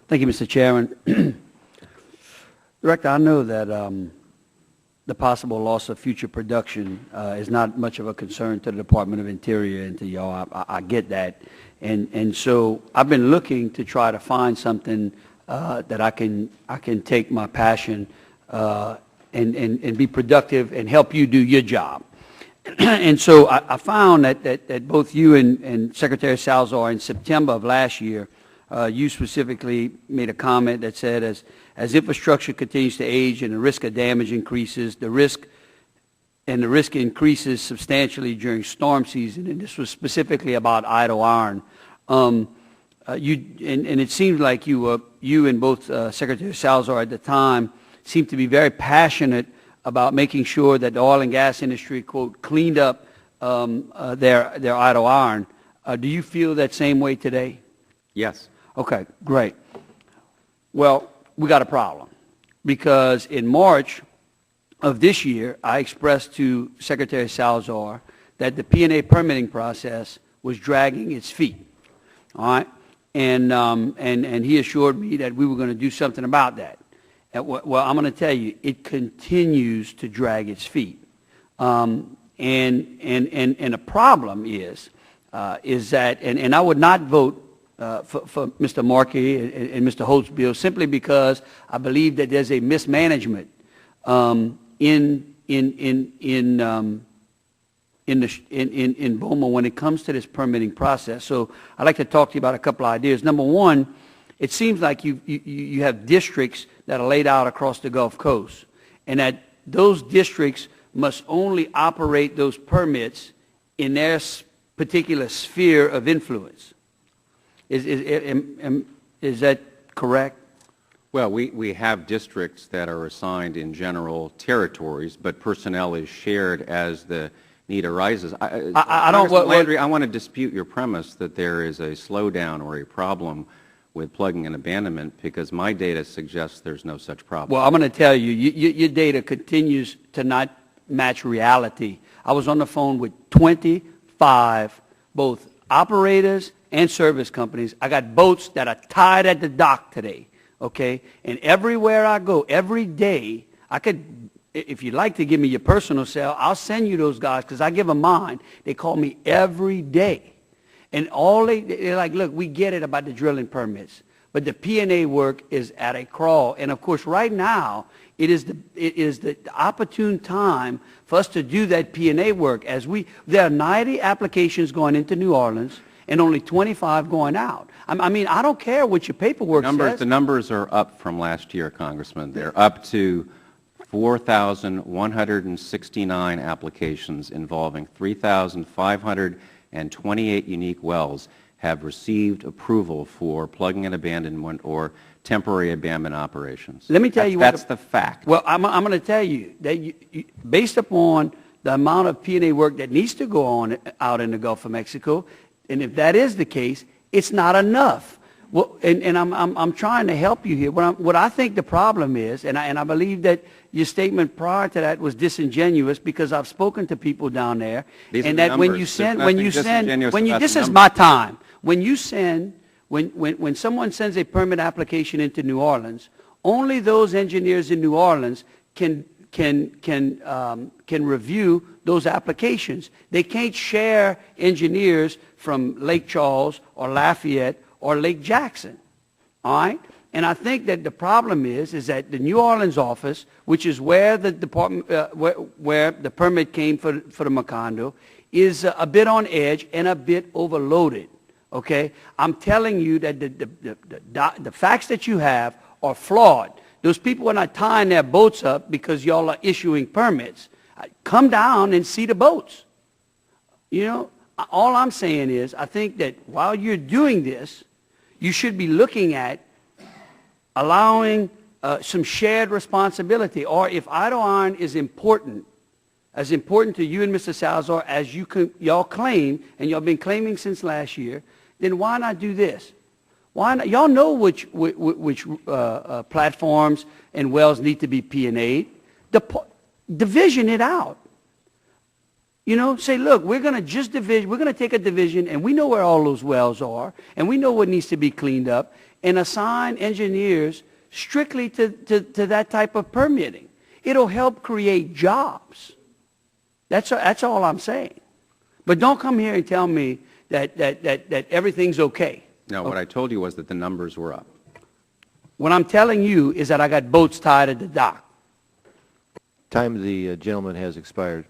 Thank you, Mr. Chairman. Director, I know that the possible loss of future production is not much of a concern to the Department of Interior and to y'all. I get that. And so I've been looking to try to find something that I can take my passion and be productive and help you do your job. And so I found that both you and Secretary Salazar in September of last year, you specifically made a comment that said, as infrastructure continues to age and the risk of damage increases, the risk increases substantially during storm season, and this was specifically about idle iron. And it seems like you and both Secretary Salazar at the time seemed to be very passionate about making sure that the oil and gas industry, quote, cleaned up their idle iron. Do you feel that same way today? Yes. Okay, great. Well, we got a problem because in March of this year, I expressed to Secretary Salazar that the P&A permitting process was dragging its feet. All right, and he assured me that we were going to do something about that. Well, I'm going to tell you, it continues to drag its feet, and the problem is that, and I would not vote for Mr. Markey and Mr. Holt's bill simply because I believe that there's a mismanagement in Beaumont when it comes to this permitting process. So I'd like to talk to you about a couple of ideas. Number one, it seems like you have districts that are laid out across the Gulf Coast, and that those districts must only operate those permits in their particular sphere of influence. Is that correct? Well, we have districts that are assigned in general territories, but personnel is shared as the need arises. Landry, I want to dispute your premise that there is a slowdown or a problem with plugging and abandonment because my data suggests there's no such problem. Well, I'm going to tell you, your data continues to not match reality. I was on the phone with 25 both operators and service companies. I got boats that are tied at the dock today, okay? And everywhere I go, every day, I could, if you'd like to give me your personal cell, I'll send you those guys because I give them mine. They call me every day. And they're like, look, we get it about the drilling permits, but the P&A work is at a crawl. And of course, right now, it is the opportune time for us to do that P&A work. There are 90 applications going into New Orleans and only 25 going out. I mean, I don't care what your paperwork says. The numbers are up from last year, Congressman. They're up to 4,169 applications involving 3,528 unique wells have received approval for plugging and abandonment or temporary abandonment operations. Let me tell you that's the fact. Well, I'm going to tell you that based upon the amount of P&A work that needs to go on out in the Gulf of Mexico, and if that is the case, it's not enough. Well, and I'm trying to help you here. What I think the problem is, and I believe that your statement prior to that was disingenuous because I've spoken to people down there, and that when this is my time. When someone sends a permit application into New Orleans, only those engineers in New Orleans can review those applications. They can't share engineers from Lake Charles or Lafayette or Lake Jackson, all right? And I think that the problem is that the New Orleans office, which is where the department, where the permit came for the Macondo, is a bit on edge and a bit overloaded, okay? I'm telling you that the facts that you have are flawed. Those people are not tying their boats up because y'all are issuing permits. Come down and see the boats. You know, all I'm saying is I think that while you're doing this, you should be looking at allowing some shared responsibility. Or if idle iron is important, as important to you and Mr. Salazar as y'all claim, and y'all been claiming since last year, then why not do this? Why not? Y'all know which platforms and wells need to be P&A'd. Division it out. You know, say, look, we're going to take a division, and we know where all those wells are, and we know what needs to be cleaned up, and assign engineers strictly to that type of permitting. It'll help create jobs. That's all I'm saying. But don't come here and tell me that everything's okay. No, what I told you was that the numbers were up. What I'm telling you is that I got boats tied at the dock. Time of the gentleman has expired.